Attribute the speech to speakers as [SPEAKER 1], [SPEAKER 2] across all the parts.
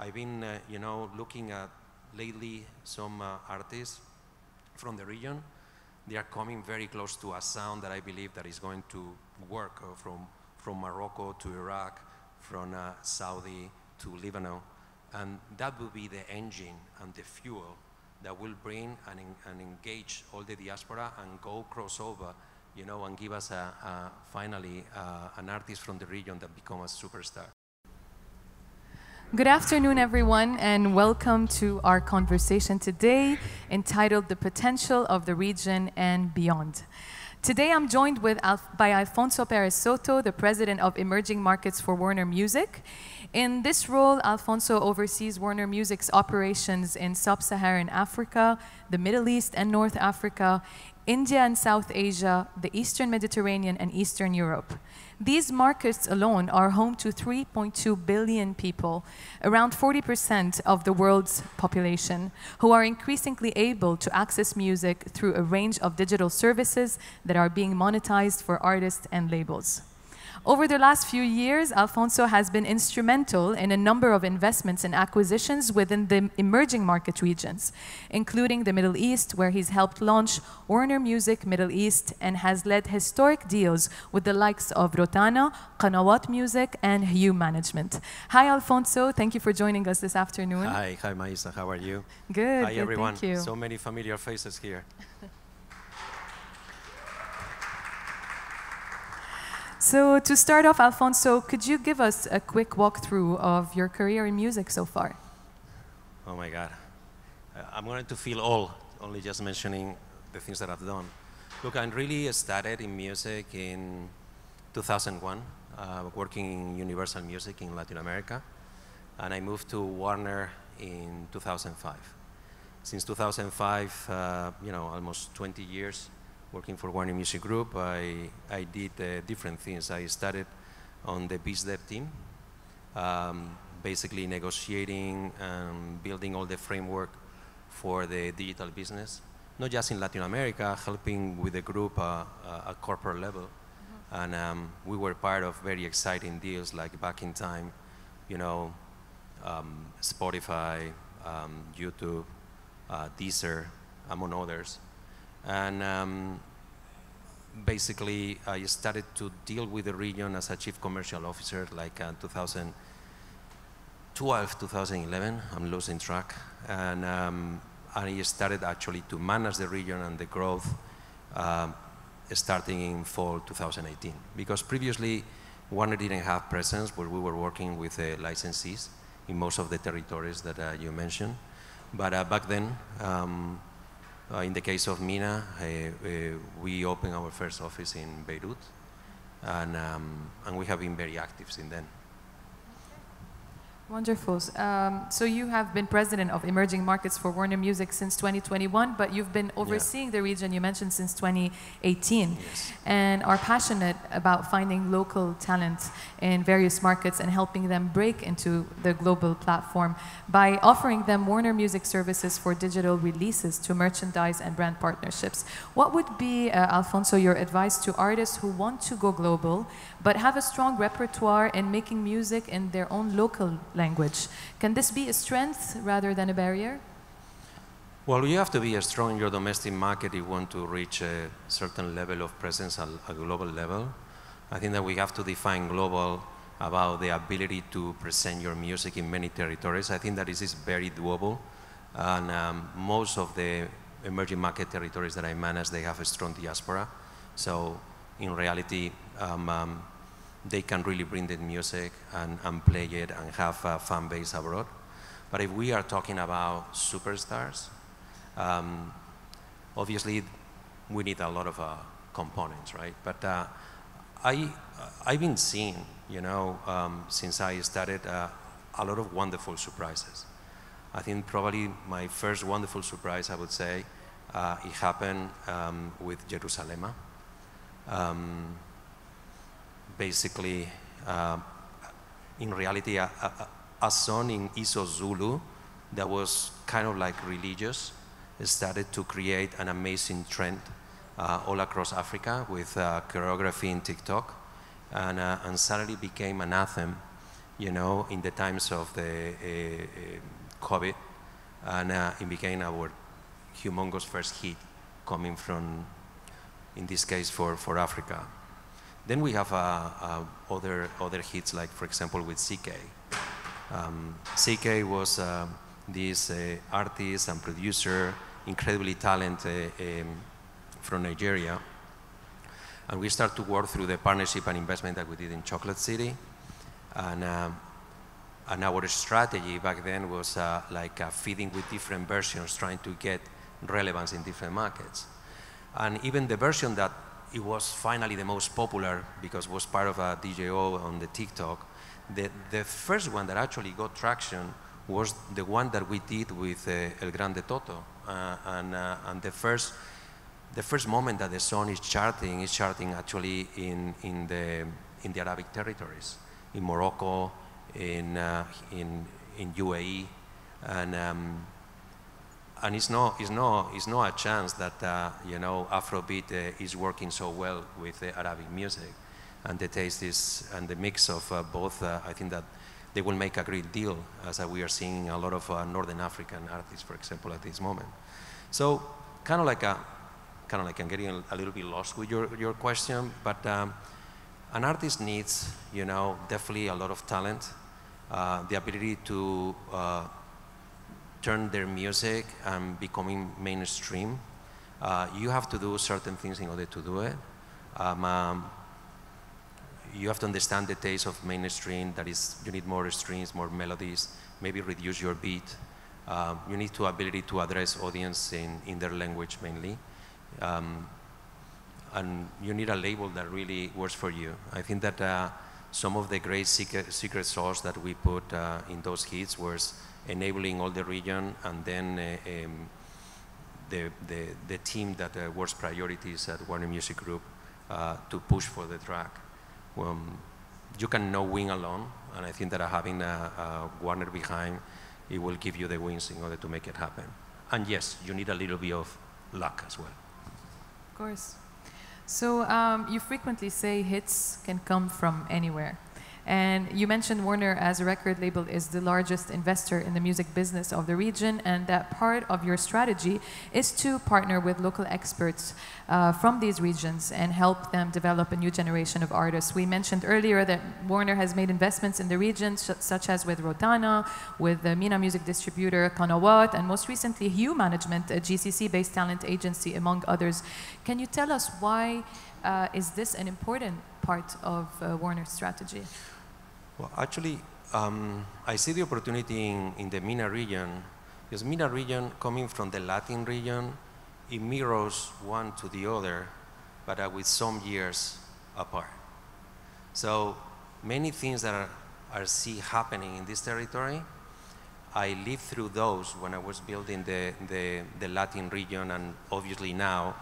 [SPEAKER 1] I've been, looking at lately some artists from the region. They are coming very close to a sound that I believe that is going to work from Morocco to Iraq, from Saudi to Lebanon. And that will be the engine and the fuel that will bring and engage all the diaspora and go crossover, and give us finally an artist from the region that becomes a superstar.
[SPEAKER 2] Good afternoon, everyone, and welcome to our conversation today entitled The Potential of the Region and Beyond. Today I'm joined by Alfonso Perez-Soto, the President of Emerging Markets for Warner Music. In this role, Alfonso oversees Warner Music's operations in Sub-Saharan Africa, the Middle East and North Africa, India and South Asia, the Eastern Mediterranean and Eastern Europe. These markets alone are home to 3.2 billion people, around 40% of the world's population, who are increasingly able to access music through a range of digital services that are being monetized for artists and labels. Over the last few years, Alfonso has been instrumental in a number of investments and acquisitions within the emerging market regions, including the Middle East, where he's helped launch Warner Music Middle East and has led historic deals with the likes of Rotana, Qanawat Music, and Hue Management. Hi, Alfonso. Thank you for joining us this afternoon.
[SPEAKER 1] Hi, Maisa. How are you?
[SPEAKER 2] Good.
[SPEAKER 1] Hi, everyone.
[SPEAKER 2] Thank you.
[SPEAKER 1] So many familiar faces here.
[SPEAKER 2] So to start off, Alfonso, could you give us a quick walkthrough of your career in music so far?
[SPEAKER 1] Oh my God. I'm going to feel old, only just mentioning the things that I've done. Look, I really started in music in 2001, working in Universal Music in Latin America, and I moved to Warner in 2005. Since 2005, almost 20 years, working for Warner Music Group, I did different things. I started on the biz dev team, basically negotiating and building all the framework for the digital business, not just in Latin America, helping with the group at corporate level. Mm-hmm. And we were part of very exciting deals like back in time, Spotify, YouTube, Deezer, among others. And basically, I started to deal with the region as a chief commercial officer like 2012, 2011. I'm losing track. And I started actually to manage the region and the growth starting in fall 2018. Because previously, Warner didn't have presence where we were working with licensees in most of the territories that you mentioned. But back then, in the case of MENA, we opened our first office in Beirut, and we have been very active since then.
[SPEAKER 2] Wonderful. So you have been president of Emerging Markets for Warner Music since 2021, but you've been overseeing the region, you mentioned, since 2018,
[SPEAKER 1] yes.
[SPEAKER 2] And are passionate about finding local talent in various markets and helping them break into the global platform by offering them Warner Music services for digital releases to merchandise and brand partnerships. What would be, Alfonso, your advice to artists who want to go global but have a strong repertoire in making music in their own local language? Can this be a strength rather than a barrier?
[SPEAKER 1] Well, you have to be strong in your domestic market if you want to reach a certain level of presence at a global level. I think that we have to define global about the ability to present your music in many territories. I think that this is very doable. And most of the emerging market territories that I manage, they have a strong diaspora. So in reality, they can really bring the music and play it and have a fan base abroad. But if we are talking about superstars, obviously we need a lot of components, right? But I've been seeing, since I started, a lot of wonderful surprises. I think probably my first wonderful surprise, I would say, it happened with Jerusalem. Basically, in reality, a song in Iso Zulu that was kind of like religious started to create an amazing trend all across Africa with choreography in TikTok, and suddenly became an anthem you know, in the times of the COVID, and it became our humongous first hit coming from, in this case, for Africa. Then we have other hits, like, for example, with CK. CK was this artist and producer, incredibly talented from Nigeria. And we started to work through the partnership and investment that we did in Chocolate City. And our strategy back then was feeding with different versions, trying to get relevance in different markets. And even the version that it was finally the most popular, because it was part of a DJO on the TikTok, the first one that actually got traction was the one that we did with El Grande Toto. And the first moment that the song is charting actually in the Arabic territories, in Morocco, in UAE, and it's no a chance that you know, Afrobeat is working so well with Arabic music, and the taste is, and the mix of both. I think that they will make a great deal, as we are seeing a lot of Northern African artists, for example, at this moment. So kind of like I'm getting a little bit lost with your question, but an artist needs, you know, definitely a lot of talent, the ability to turn their music and becoming mainstream. You have to do certain things in order to do it. You have to understand the taste of mainstream. That is, you need more strings, more melodies, maybe reduce your beat. You need the ability to address audience in their language mainly. And you need a label that really works for you. I think that some of the great secret sauce that we put in those hits was enabling all the region, and then the team that works priorities at Warner Music Group to push for the track. You can no win alone, and I think that having a Warner behind, it will give you the wins in order to make it happen. And yes, you need a little bit of luck as well.
[SPEAKER 2] Of course. So you frequently say hits can come from anywhere. And you mentioned Warner as a record label is the largest investor in the music business of the region, and that part of your strategy is to partner with local experts from these regions and help them develop a new generation of artists. We mentioned earlier that Warner has made investments in the region, such as with Rodana, with the Mina music distributor Kanawat, and most recently Hue Management, a GCC-based talent agency, among others. Can you tell us why is this an important part of Warner's strategy?
[SPEAKER 1] Well, actually, I see the opportunity in the MENA region, because MENA region, coming from the Latin region, it mirrors one to the other, but with some years apart. So many things that I see happening in this territory, I lived through those when I was building the Latin region, and obviously now,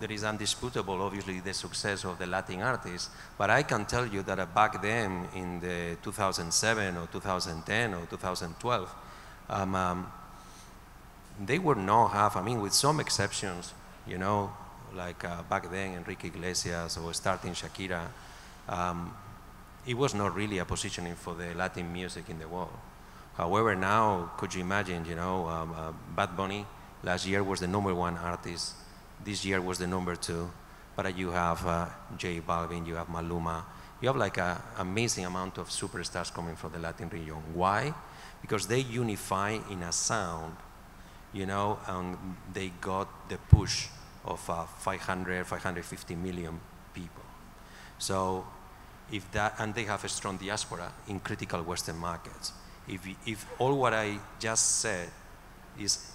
[SPEAKER 1] there is undisputable, obviously, the success of the Latin artists, but I can tell you that back then, in the 2007 or 2010 or 2012, they would not have, I mean, with some exceptions, you know, like back then, Enrique Iglesias or starting Shakira, it was not really a positioning for the Latin music in the world. However, now, could you imagine, you know, Bad Bunny, last year was the #1 artist. This year was the #2. But you have J Balvin, you have Maluma. You have like an amazing amount of superstars coming from the Latin region. Why? Because they unify in a sound, you know, and they got the push of 500, 550 million people. So if that, and they have a strong diaspora in critical Western markets. If all what I just said is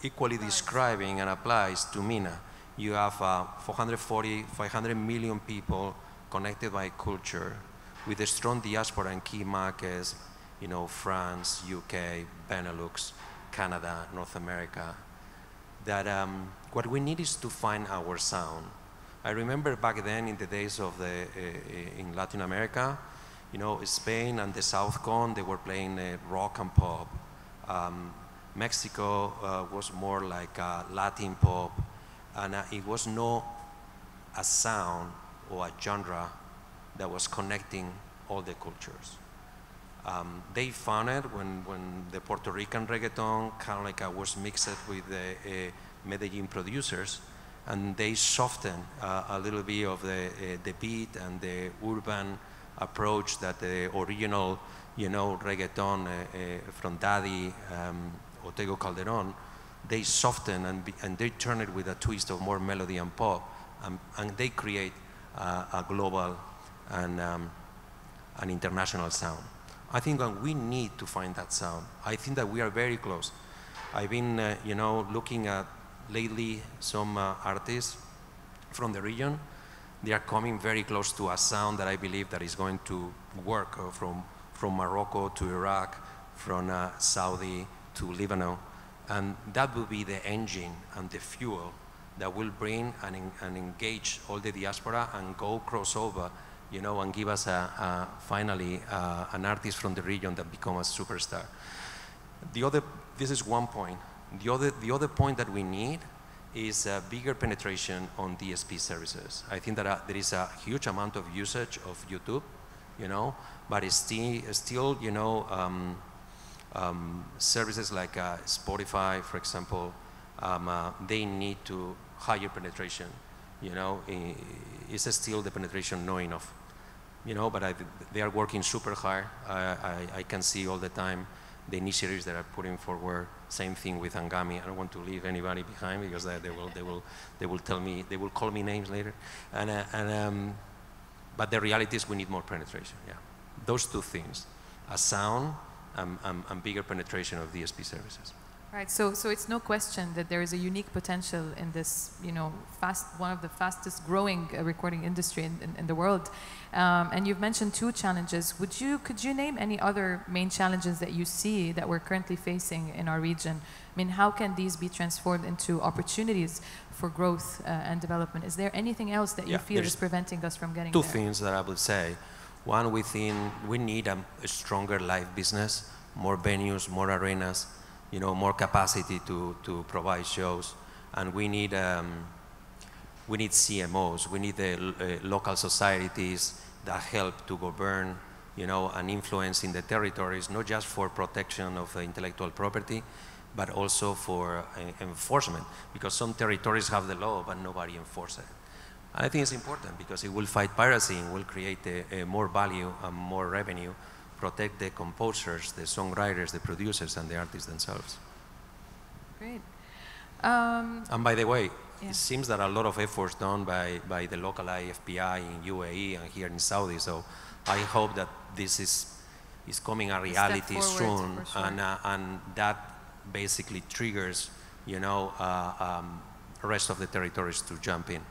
[SPEAKER 1] equally describing and applies to MENA, you have 440, 500 million people connected by culture with a strong diaspora in key markets, you know, France, UK, Benelux, Canada, North America, that what we need is to find our sound. I remember back then in the days of in Latin America, you know, Spain and the South Cone, they were playing rock and pop. Mexico was more like Latin pop, and it was not a sound or a genre that was connecting all the cultures. They found it when the Puerto Rican reggaeton kind of like was mixed with the Medellin producers, and they softened a little bit of the beat and the urban approach that the original, reggaeton from Daddy, Otego Calderon, they soften and they turn it with a twist of more melody and pop, and they create a global and an international sound. I think we need to find that sound. I think that we are very close. I've been, looking at lately some artists from the region. They are coming very close to a sound that I believe that is going to work from Morocco to Iraq, from Saudi to Lebanon. And that will be the engine and the fuel that will bring and engage all the diaspora and go crossover, and give us finally an artist from the region that become a superstar. This is one point. The other point that we need is a bigger penetration on DSP services. I think that there is a huge amount of usage of YouTube, but it's still services like Spotify, for example, they need to higher penetration. It's still the penetration not enough. But they are working super hard. I can see all the time the initiatives that are putting forward. Same thing with Angami. I don't want to leave anybody behind because they will tell me, they will call me names later. But the reality is we need more penetration. Yeah, those two things: a sound and bigger penetration of DSP services.
[SPEAKER 2] Right. So it's no question that there is a unique potential in this, one of the fastest growing recording industry in the world. And you've mentioned two challenges. Could you name any other main challenges that you see that we're currently facing in our region? I mean, how can these be transformed into opportunities for growth and development? Is there anything else that you feel is preventing us from getting there?
[SPEAKER 1] Two things that I would say. One, we need a stronger live business, more venues, more arenas, more capacity to provide shows, and we need CMOs. We need the local societies that help to govern, and influence in the territories, not just for protection of intellectual property, but also for enforcement, because some territories have the law, but nobody enforces it. And I think it's important because it will fight piracy and will create more value and more revenue, protect the composers, the songwriters, the producers, and the artists themselves.
[SPEAKER 2] Great.
[SPEAKER 1] And by the way, it seems that a lot of efforts done by the local IFPI in UAE and here in Saudi. So I hope that this is coming a reality soon,
[SPEAKER 2] sure.
[SPEAKER 1] And that basically triggers, rest of the territories to jump in.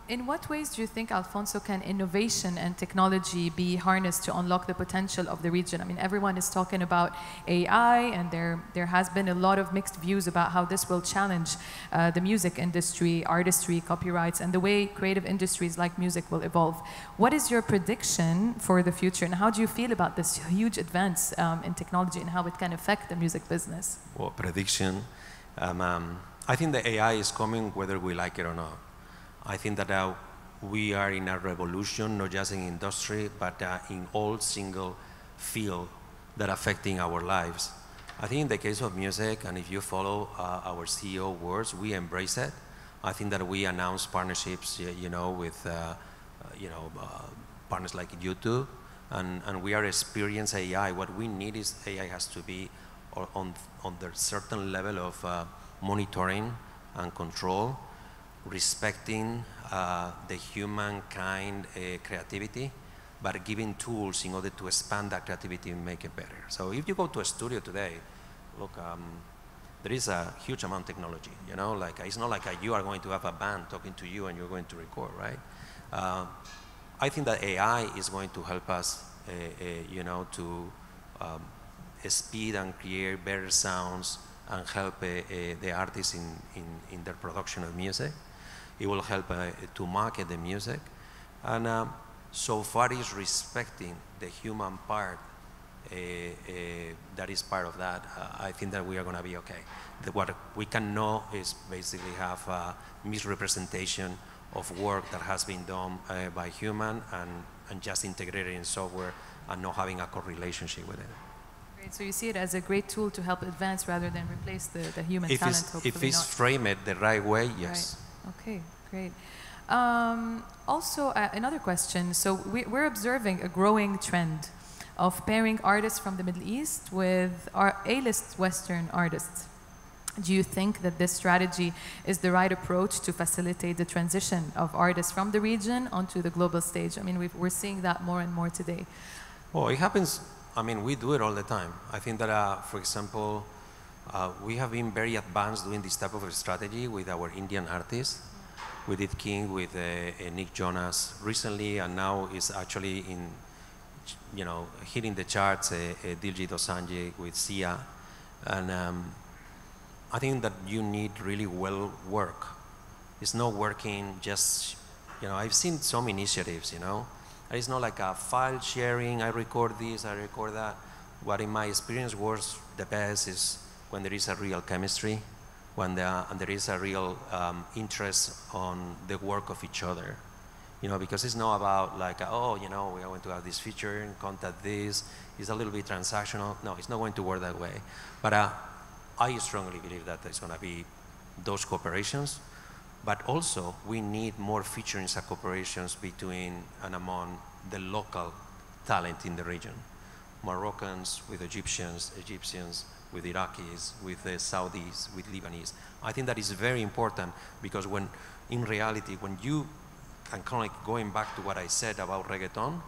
[SPEAKER 2] In what ways do you think, Alfonso, can innovation and technology be harnessed to unlock the potential of the region? I mean, everyone is talking about AI, and there has been a lot of mixed views about how this will challenge the music industry, artistry, copyrights, and the way creative industries like music will evolve. What is your prediction for the future, and how do you feel about this huge advance in technology and how it can affect the music business?
[SPEAKER 1] Well, prediction. I think the AI is coming whether we like it or not. I think that we are in a revolution, not just in industry, but in all single field that are affecting our lives. I think in the case of music, and if you follow our CEO words, we embrace it. I think that we announced partnerships, with partners like YouTube, and we are experiencing AI. What we need is AI has to be on the certain level of monitoring and control, respecting the humankind creativity, but giving tools in order to expand that creativity and make it better. So if you go to a studio today, look, there is a huge amount of technology, like it's not like you are going to have a band talking to you and you're going to record, right? I think that AI is going to help us, to speed and create better sounds and help the artists in their production of music. It will help to market the music, and so far is respecting the human part that is part of that. I think that we are going to be okay. What we can know is basically have misrepresentation of work that has been done by human and just integrated in software and not having a correlationship with it.
[SPEAKER 2] Great. So you see it as a great tool to help advance rather than replace the human talent, hopefully
[SPEAKER 1] if it's
[SPEAKER 2] not.
[SPEAKER 1] framed the right way, yes.
[SPEAKER 2] Right. Okay, great. Also, another question. So we're observing a growing trend of pairing artists from the Middle East with our A-list Western artists. Do you think that this strategy is the right approach to facilitate the transition of artists from the region onto the global stage? I mean, we're seeing that more and more today.
[SPEAKER 1] Well, it happens, I mean, we do it all the time. I think that, for example, we have been very advanced doing this type of a strategy with our Indian artists. We did King with Nick Jonas recently, and now is actually in, you know, hitting the charts, Diljit Dosanjh with Sia. And I think that you need really well work. It's not working just, you know, I've seen some initiatives, you know. It's not like a file sharing, I record this, I record that. What in my experience was the best is when there is a real chemistry, when there is a real interest on the work of each other. You know, because it's not about like, oh, you know, we are going to have this feature and contact this. It's a little bit transactional. No, it's not going to work that way. But I strongly believe that there's going to be those cooperations, but also we need more featurings and cooperations between and among the local talent in the region. Moroccans with Egyptians, Egyptians with Iraqis, with the Saudis, with Lebanese. I think that is very important because when, in reality, when you, and kind of like going back to what I said about reggaeton,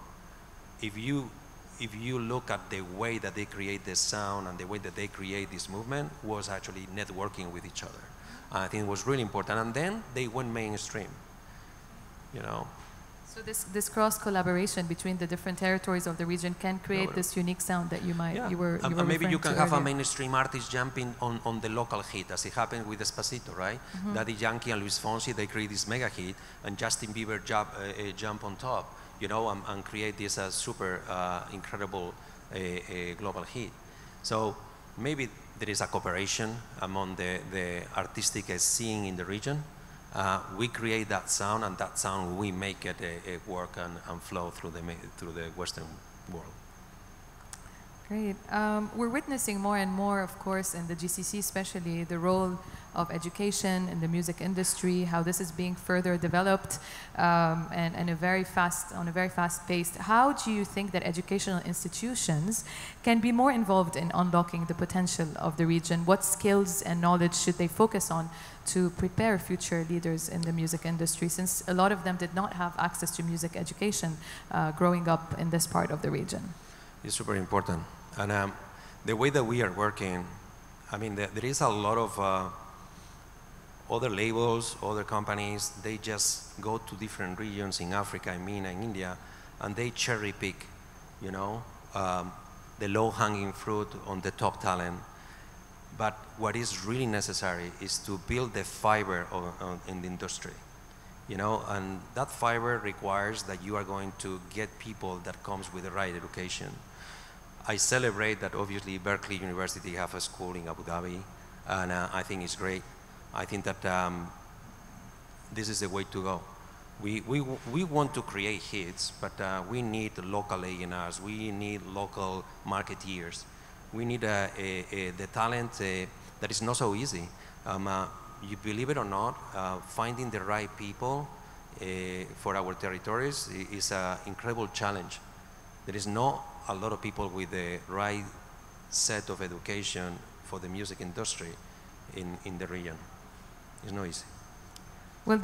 [SPEAKER 1] if you look at the way that they create the sound and the way that they create this movement was actually networking with each other. And I think it was really important. And then they went mainstream, you know.
[SPEAKER 2] So this cross collaboration between the different territories of the region can create this unique sound that you were
[SPEAKER 1] maybe you can have
[SPEAKER 2] earlier.
[SPEAKER 1] a mainstream artist jumping on the local hit, as it happened with Despacito, right?
[SPEAKER 2] Mm-hmm.
[SPEAKER 1] Daddy Yankee and Luis Fonsi, they create this mega hit, and Justin Bieber jump on top, you know, and create this super incredible global hit. So maybe there is a cooperation among the artistic scene in the region. We create that sound, and that sound we make it work and flow through the Western world.
[SPEAKER 2] Great. We're witnessing more and more, of course, in the GCC especially, the role of education in the music industry, how this is being further developed and on a very fast pace. How do you think that educational institutions can be more involved in unlocking the potential of the region? What skills and knowledge should they focus on to prepare future leaders in the music industry, since a lot of them did not have access to music education growing up in this part of the region?
[SPEAKER 1] It's super important. And the way that we are working, I mean, there is a lot of other labels, other companies, they just go to different regions in Africa, I mean, and India, and they cherry pick, you know, the low-hanging fruit on the top talent. But what is really necessary is to build the fiber in the industry, you know, and that fiber requires that you are going to get people that comes with the right education. I celebrate that obviously Berkeley University have a school in Abu Dhabi, and I think it's great. I think that this is the way to go. We want to create hits, but we need local A&Rs, we need local marketeers. We need the talent that is not so easy. You believe it or not, finding the right people for our territories is an incredible challenge. There is not a lot of people with the right set of education for the music industry in the region. It's not easy.
[SPEAKER 2] Well,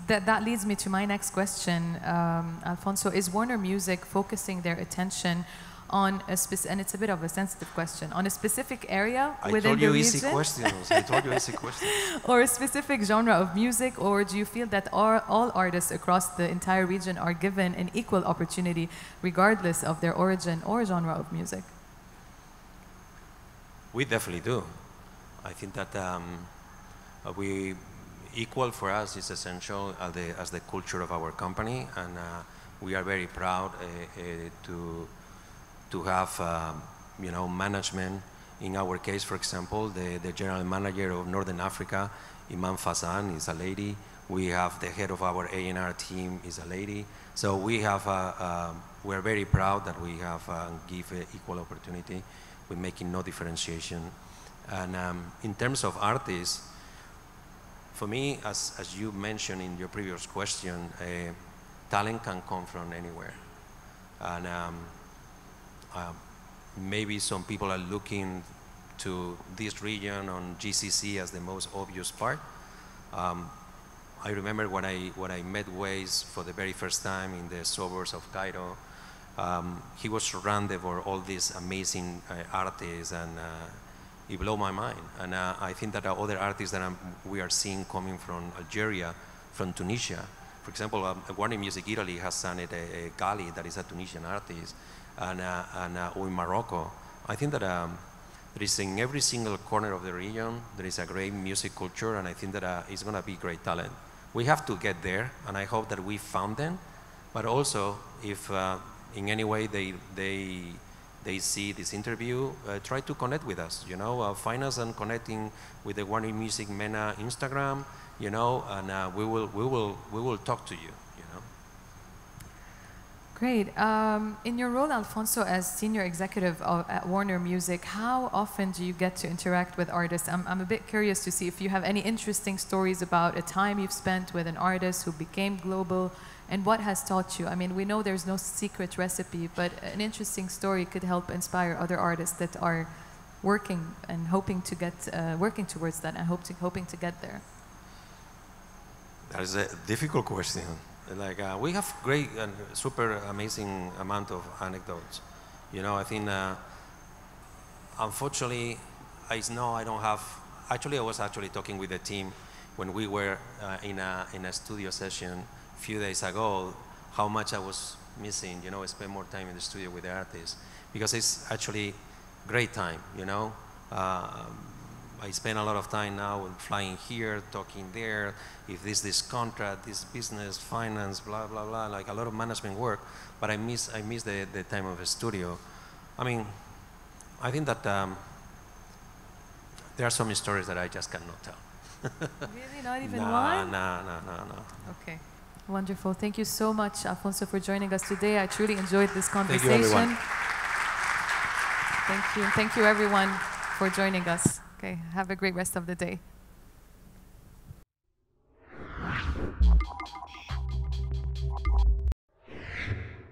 [SPEAKER 2] that leads me to my next question, Alfonso. Is Warner Music focusing their attention on a specific, and it's a bit of a sensitive question, on a specific area within the region?
[SPEAKER 1] I told you easy questions.
[SPEAKER 2] Or a specific genre of music, or do you feel that all artists across the entire region are given an equal opportunity regardless of their origin or genre of music?
[SPEAKER 1] We definitely do. I think that equal for us is essential as the culture of our company, and we are very proud to have you know, management. In our case, for example, the general manager of Northern Africa, Imam Fazan, is a lady. We have the head of our A&R team is a lady. So we have, we're very proud that we have give equal opportunity. We're making no differentiation. And in terms of artists, for me, as you mentioned in your previous question, talent can come from anywhere. And maybe some people are looking to this region on GCC as the most obvious part. I remember when I met Waze for the very first time in the suburbs of Cairo. He was surrounded by all these amazing artists, and it blew my mind. And I think that other artists that we are seeing coming from Algeria, from Tunisia. For example, Warner Music Italy has signed a Gali that is a Tunisian artist, and in Morocco. I think that there is in every single corner of the region, there is a great music culture, and I think that it's going to be great talent. We have to get there, and I hope that we found them. But also, if in any way they see this interview, try to connect with us. You know, find us and connecting with the Warner Music MENA Instagram. You know, and we will talk to you. You know.
[SPEAKER 2] Great. In your role, Alfonso, as senior executive at Warner Music, how often do you get to interact with artists? I'm a bit curious to see if you have any interesting stories about a time you've spent with an artist who became global, and what has taught you. I mean, we know there's no secret recipe, but an interesting story could help inspire other artists that are working and hoping to get, working towards that and hoping to get there.
[SPEAKER 1] That is a difficult question. Like we have great and super amazing amount of anecdotes. You know, I think unfortunately, I know I don't have. Actually, I was actually talking with the team when we were in a studio session a few days ago. How much I was missing. You know, I spend more time in the studio with the artists because it's actually great time. You know. I spend a lot of time now flying here, talking there, if this contract, this business, finance, blah, blah, blah, like a lot of management work, but I miss the time of a studio. I mean, I think that there are some stories that I just cannot tell.
[SPEAKER 2] Really? Not even one?
[SPEAKER 1] No.
[SPEAKER 2] Okay. Wonderful. Thank you so much, Alfonso, for joining us today. I truly enjoyed this conversation.
[SPEAKER 1] Thank you, everyone.
[SPEAKER 2] Thank you. Thank you, everyone, for joining us. Okay, have a great rest of the day.